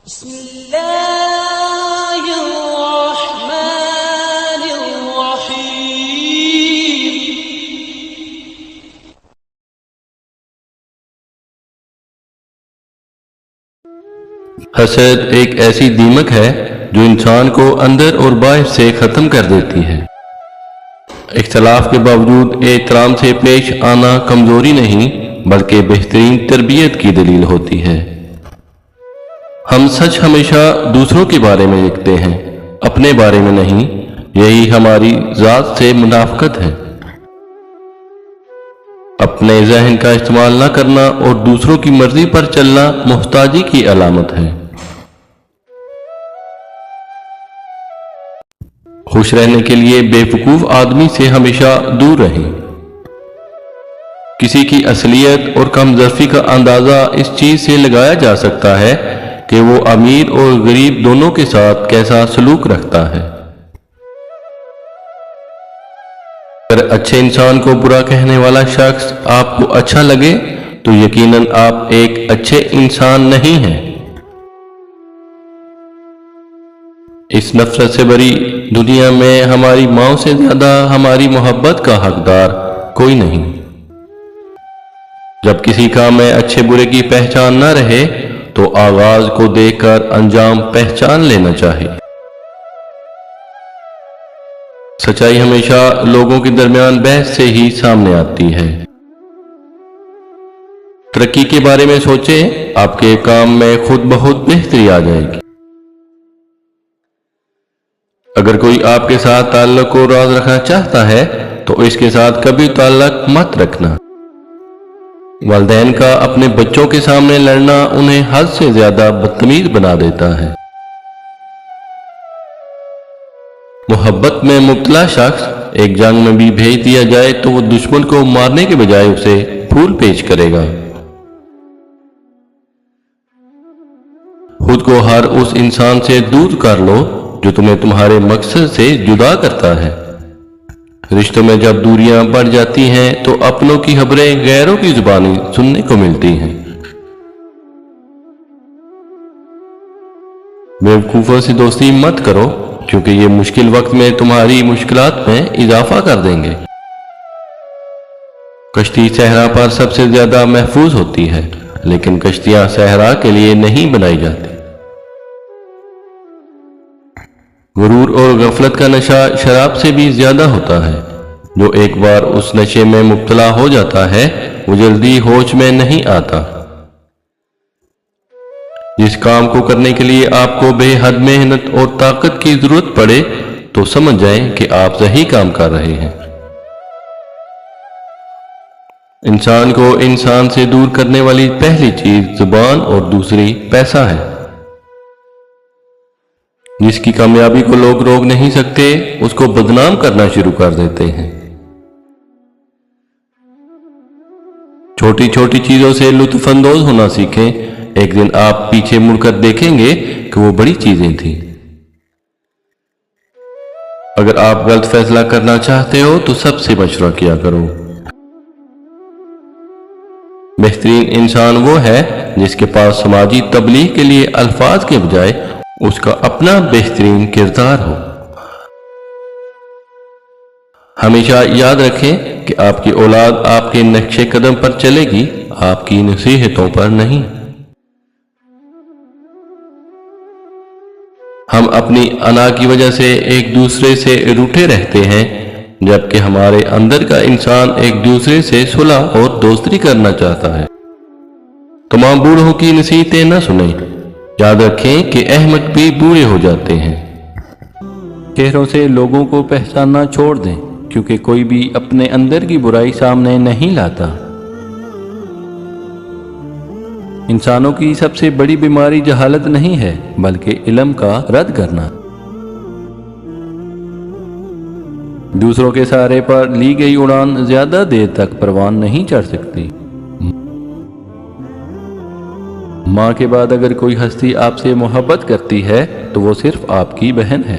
بسم اللہ الرحمن الرحیم۔ حسد ایک ایسی دیمک ہے جو انسان کو اندر اور باہر سے ختم کر دیتی ہے۔ اختلاف کے باوجود احترام سے پیش آنا کمزوری نہیں بلکہ بہترین تربیت کی دلیل ہوتی ہے۔ ہم سچ ہمیشہ دوسروں کے بارے میں لکھتے ہیں، اپنے بارے میں نہیں، یہی ہماری ذات سے منافقت ہے۔ اپنے ذہن کا استعمال نہ کرنا اور دوسروں کی مرضی پر چلنا محتاجی کی علامت ہے۔ خوش رہنے کے لیے بے وقوف آدمی سے ہمیشہ دور رہیں۔ کسی کی اصلیت اور کم ظرفی کا اندازہ اس چیز سے لگایا جا سکتا ہے کہ وہ امیر اور غریب دونوں کے ساتھ کیسا سلوک رکھتا ہے۔ اگر اچھے انسان کو برا کہنے والا شخص آپ کو اچھا لگے تو یقیناً آپ ایک اچھے انسان نہیں ہیں۔ اس نفرت سے بری دنیا میں ہماری ماں سے زیادہ ہماری محبت کا حقدار کوئی نہیں۔ جب کسی کام میں اچھے برے کی پہچان نہ رہے تو آغاز کو دیکھ کر انجام پہچان لینا چاہیے۔ سچائی ہمیشہ لوگوں کے درمیان بحث سے ہی سامنے آتی ہے۔ ترقی کے بارے میں سوچیں، آپ کے کام میں خود بہت بہتری آ جائے گی۔ اگر کوئی آپ کے ساتھ تعلق کو راز رکھنا چاہتا ہے تو اس کے ساتھ کبھی تعلق مت رکھنا۔ والدین کا اپنے بچوں کے سامنے لڑنا انہیں حد سے زیادہ بدتمیز بنا دیتا ہے۔ محبت میں مبتلا شخص ایک جنگ میں بھی بھیج دیا جائے تو وہ دشمن کو مارنے کے بجائے اسے پھول پیش کرے گا۔ خود کو ہر اس انسان سے دور کر لو جو تمہیں تمہارے مقصد سے جدا کرتا ہے۔ رشتوں میں جب دوریاں بڑھ جاتی ہیں تو اپنوں کی خبریں غیروں کی زبانی سننے کو ملتی ہیں۔ بیوقوفوں سے دوستی مت کرو کیونکہ یہ مشکل وقت میں تمہاری مشکلات میں اضافہ کر دیں گے۔ کشتی صحرا پر سب سے زیادہ محفوظ ہوتی ہے لیکن کشتیاں صحرا کے لیے نہیں بنائی جاتی۔ غرور اور غفلت کا نشہ شراب سے بھی زیادہ ہوتا ہے۔ جو ایک بار اس نشے میں مبتلا ہو جاتا ہے وہ جلدی ہوش میں نہیں آتا۔ جس کام کو کرنے کے لیے آپ کو بے حد محنت اور طاقت کی ضرورت پڑے تو سمجھ جائیں کہ آپ صحیح کام کر رہے ہیں۔ انسان کو انسان سے دور کرنے والی پہلی چیز زبان اور دوسری پیسہ ہے۔ جس کی کامیابی کو لوگ روک نہیں سکتے اس کو بدنام کرنا شروع کر دیتے ہیں۔ چھوٹی چھوٹی چیزوں سے لطف اندوز ہونا سیکھیں، ایک دن آپ پیچھے مڑ کر دیکھیں گے کہ وہ بڑی چیزیں تھیں۔ اگر آپ غلط فیصلہ کرنا چاہتے ہو تو سب سے مشورہ کیا کرو۔ بہترین انسان وہ ہے جس کے پاس سماجی تبلیغ کے لیے الفاظ کے بجائے اس کا اپنا بہترین کردار ہو۔ ہمیشہ یاد رکھیں کہ آپ کی اولاد آپ کے نقش قدم پر چلے گی، آپ کی نصیحتوں پر نہیں۔ ہم اپنی انا کی وجہ سے ایک دوسرے سے روٹھے رہتے ہیں جبکہ ہمارے اندر کا انسان ایک دوسرے سے صلح اور دوستی کرنا چاہتا ہے۔ تمام بوڑھوں کی نصیحتیں نہ سنیں، یاد رکھیں کہ احمق بھی بوڑھے ہو جاتے ہیں۔ چہروں سے لوگوں کو پہچاننا چھوڑ دیں کیونکہ کوئی بھی اپنے اندر کی برائی سامنے نہیں لاتا۔ انسانوں کی سب سے بڑی بیماری جہالت نہیں ہے بلکہ علم کا رد کرنا۔ دوسروں کے سہارے پر لی گئی اڑان زیادہ دیر تک پروان نہیں چڑھ سکتی۔ ماں کے بعد اگر کوئی ہستی آپ سے محبت کرتی ہے تو وہ صرف آپ کی بہن ہے۔